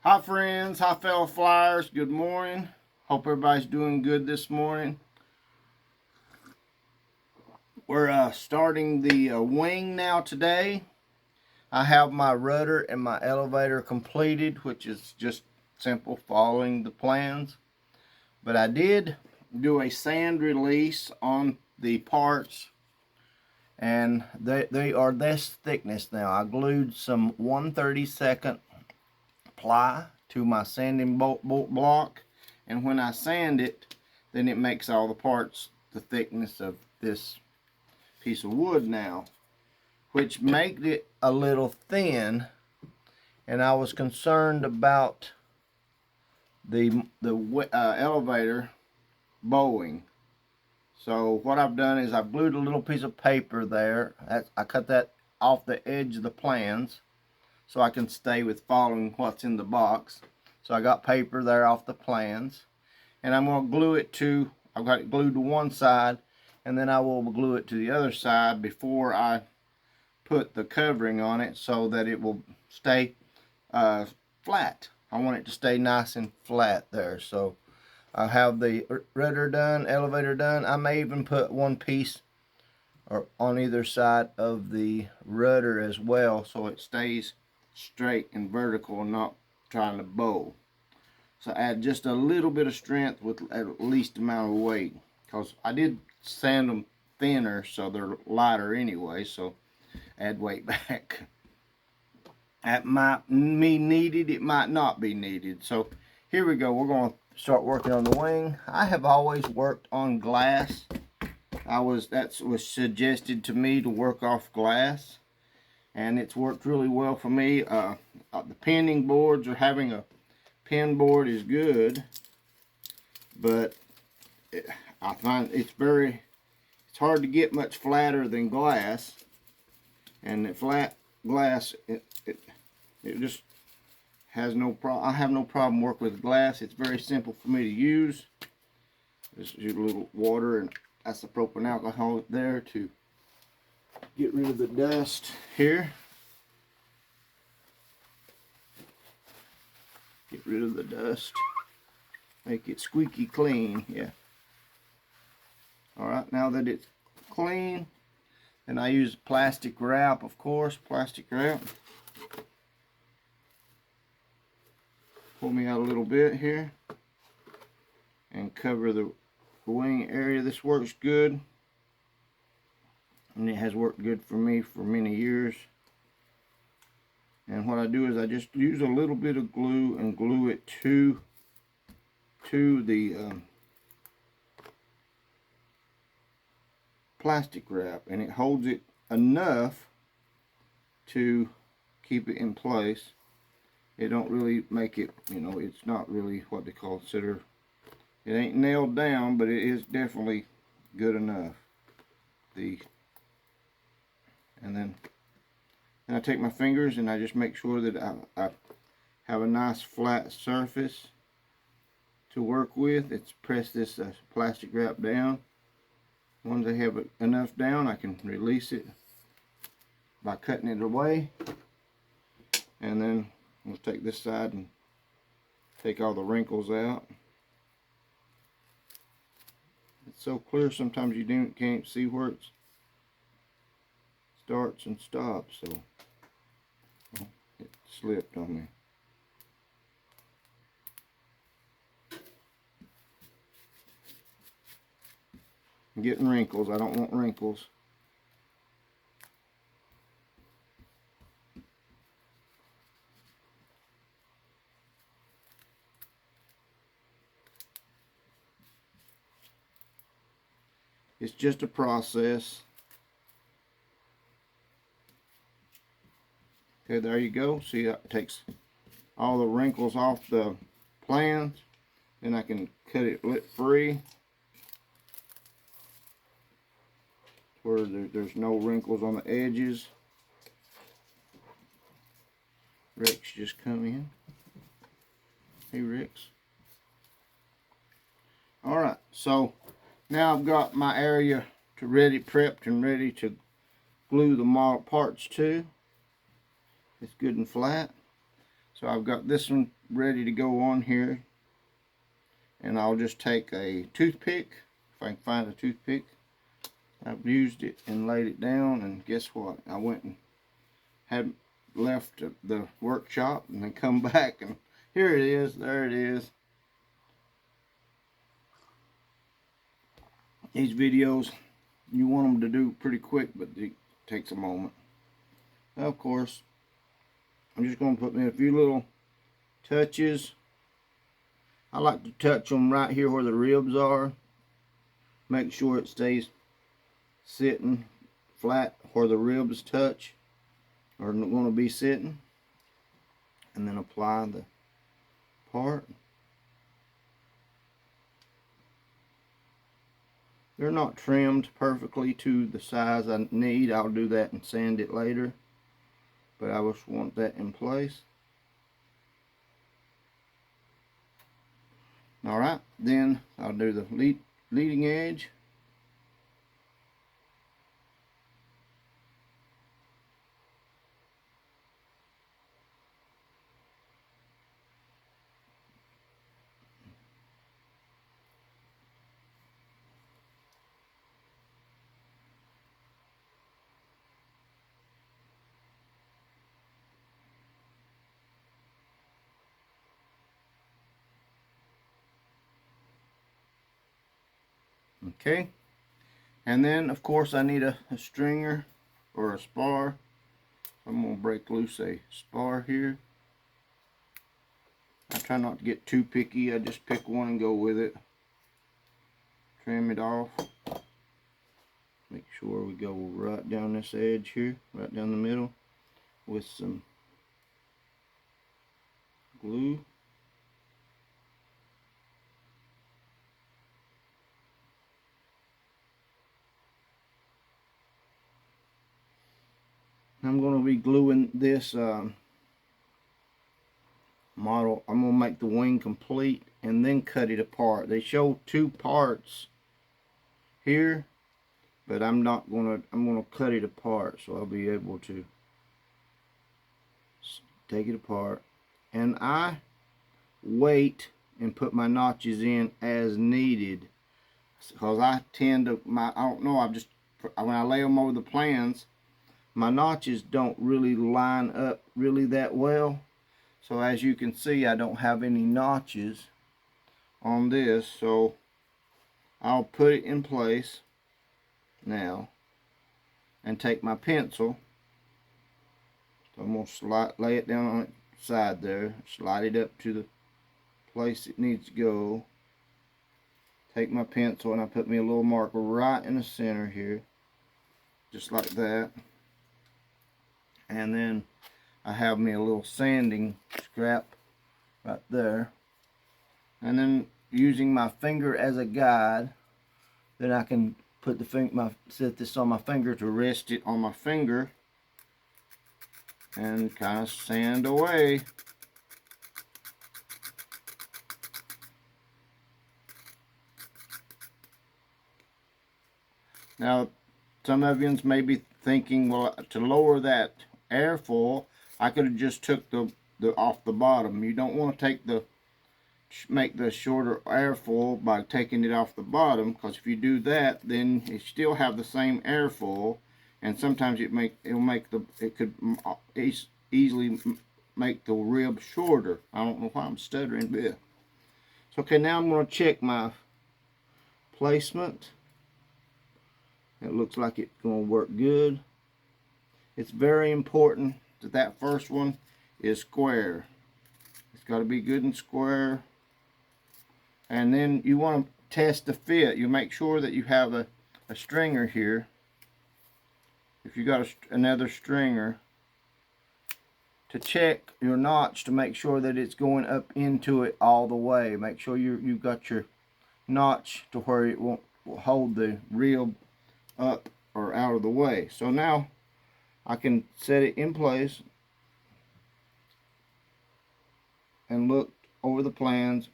Hi friends, hi fellow flyers, good morning. Hope everybody's doing good this morning. We're starting the wing now today. I have my rudder and my elevator completed, which is just simple following the plans. But I did do a sand release on the parts, and they are this thickness now. I glued some 1/32 ply to my sanding bolt block, and when I sand it, then it makes all the parts the thickness of this piece of wood now, which made it a little thin, and I was concerned about the elevator bowing. So what I've done is I've glued a little piece of paper there. I cut that off the edge of the plans so I can stay with following what's in the box. So I got paper there off the plans, and I'm going to glue it to, I've got it glued to one side, and then I will glue it to the other side before I put the covering on it so that it will stay flat. I want it to stay nice and flat there. So I have the rudder done, elevator done. I may even put one piece or on either side of the rudder as well, so it stays straight and vertical and not trying to bow. So add just a little bit of strength with at least amount of weight, because I did sand them thinner so they're lighter anyway, so add weight back. That might be needed, it might not be needed. So here we go, we're going to start working on the wing. I have always worked on glass. That was suggested to me to work off glass, and it's worked really well for me. The pinning boards, or having a pin board, is good, but I find it's hard to get much flatter than glass, and the flat glass it just has no problem. I have no problem working with glass. It's very simple for me to use. Just use a little water and isopropyl alcohol there to get rid of the dust here. Get rid of the dust. Make it squeaky clean. Yeah. Alright, now that it's clean, then I use plastic wrap, of course, plastic wrap. Pull me out a little bit here and cover the wing area. This works good, and it has worked good for me for many years. And what I do is I just use a little bit of glue and glue it to the plastic wrap, and it holds it enough to keep it in place. It don't really make it, it's not really what they consider, it ain't nailed down, but it is definitely good enough. And then I take my fingers and I just make sure that I have a nice flat surface to work with. It's press this plastic wrap down. Once I have it enough down, I can release it by cutting it away. And then we'll take this side and take all the wrinkles out. It's so clear sometimes you can't see where it starts and stops, so it slipped on me. I'm getting wrinkles. I don't want wrinkles. It's just a process. Okay, there you go. See, that takes all the wrinkles off the plans. Then I can cut it free where there's no wrinkles on the edges. Rex just come in. Hey, Rex. Alright, so now I've got my area prepped and ready to glue the parts to. It's good and flat. So So I've got this one ready to go on here, and I'll just take a toothpick, if I can find a toothpick. I've used it and laid it down, and guess what? I went and had left the workshop and then come back, and here it is. There it is. These videos, you want them to do pretty quick, but it takes a moment. Now, of course, I'm just going to put me a few little touches. I like to touch them right here where the ribs are. Make sure it stays sitting flat where the ribs touch are going to be sitting, and then apply the part. They're not trimmed perfectly to the size I need. I'll do that and sand it later, but I just want that in place. Alright, then I'll do the leading edge. Okay, and then of course I need a stringer or a spar. I'm going to break loose a spar here. I try not to get too picky. I just pick one and go with it. Trim it off. Make sure we go right down this edge here, right down the middle, with some glue. I'm going to be gluing this model. I'm going to make the wing complete and then cut it apart. They show two parts here, but I'm going to cut it apart, so I'll be able to take it apart. And I wait and put my notches in as needed, because I tend to, I don't know, when I lay them over the plans, my notches don't really line up really that well. So as you can see, I don't have any notches on this, so I'll put it in place now and take my pencil. So I'm going to lay it down on its side there, slide it up to the place it needs to go. Take my pencil and I put me a little marker right in the center here, just like that. And then I have me a little sanding scrap right there, and then using my finger as a guide, then I can put set this on my finger to rest it on my finger and kind of sand away. Now, some of you may be thinking, well, to lower that airfoil, I could have just took the off the bottom. You don't want to make the shorter airfoil by taking it off the bottom, because if you do that, then you still have the same airfoil, and sometimes it could easily make the rib shorter. I don't know why I'm stuttering there. So okay, now I'm going to check my placement. It looks like it's going to work good. It's very important that that first one is square. It's got to be good and square. And then you want to test the fit. You make sure that you have a stringer here. If you got another stringer, to check your notch to make sure that it's going up into it all the way. Make sure you've got your notch to where it won't hold the rib up or out of the way. So now I can set it in place and look over the plans.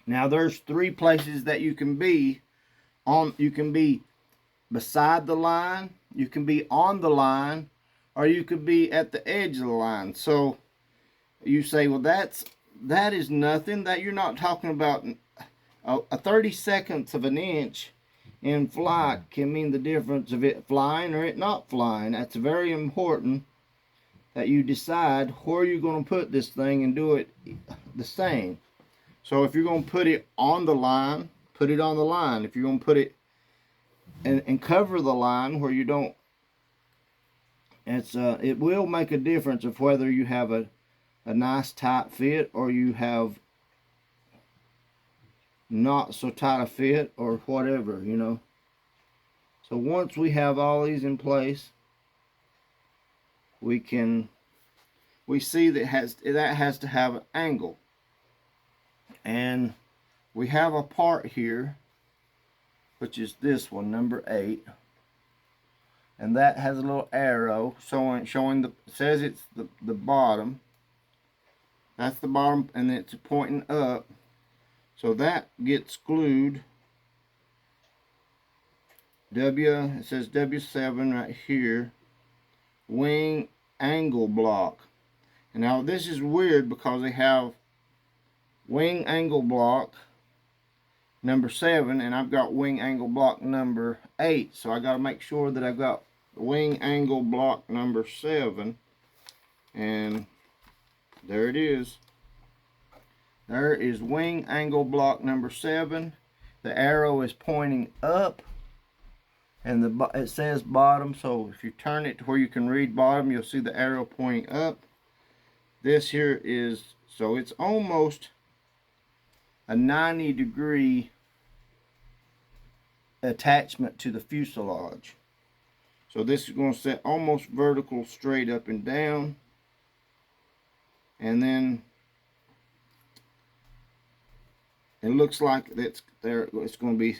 Now there's three places that you can be on. You can be beside the line, you can be on the line, or you could be at the edge of the line. So You say, well, that is nothing. That you're not talking about a 30 seconds of an inch in flight can mean the difference of it flying or it not flying. That's very important that you decide where you're going to put this thing and do it the same. So if you're going to put it on the line, put it on the line. If you're going to put it and cover the line where you don't, it will make a difference of whether you have a nice tight fit or you have not so tight a fit or whatever, you know. So once we have all these in place, we see that has to have an angle. And we have a part here, which is this one, number 8. And that has a little arrow showing it says it's the bottom. That's the bottom, and it's pointing up. So that gets glued. It says W7 right here. Wing angle block. And now this is weird because they have wing angle block number 7, and I've got wing angle block number 8. So I got to make sure that I've got wing angle block number 7. And there it is. There is wing angle block number 7. The arrow is pointing up, and it says bottom. So if you turn it to where you can read bottom, you'll see the arrow pointing up. This here is, so it's almost a 90-degree attachment to the fuselage. So this is going to set almost vertical, straight up and down. And then it looks like it's there. It's going to be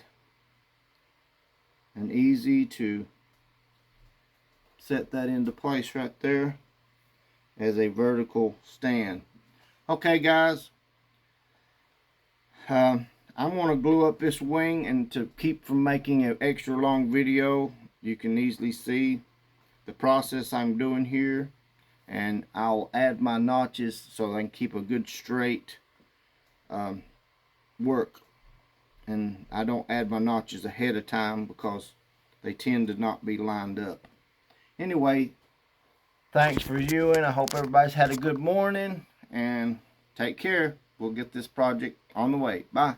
an easy to set that into place right there as a vertical stand. Okay, guys, I want to glue up this wing, and to keep from making an extra long video, you can easily see the process I'm doing here, and I'll add my notches so I can keep a good straight work. And I don't add my notches ahead of time because they tend to not be lined up. Anyway, thanks for viewing. I hope everybody's had a good morning, and take care. We'll get this project on the way. Bye.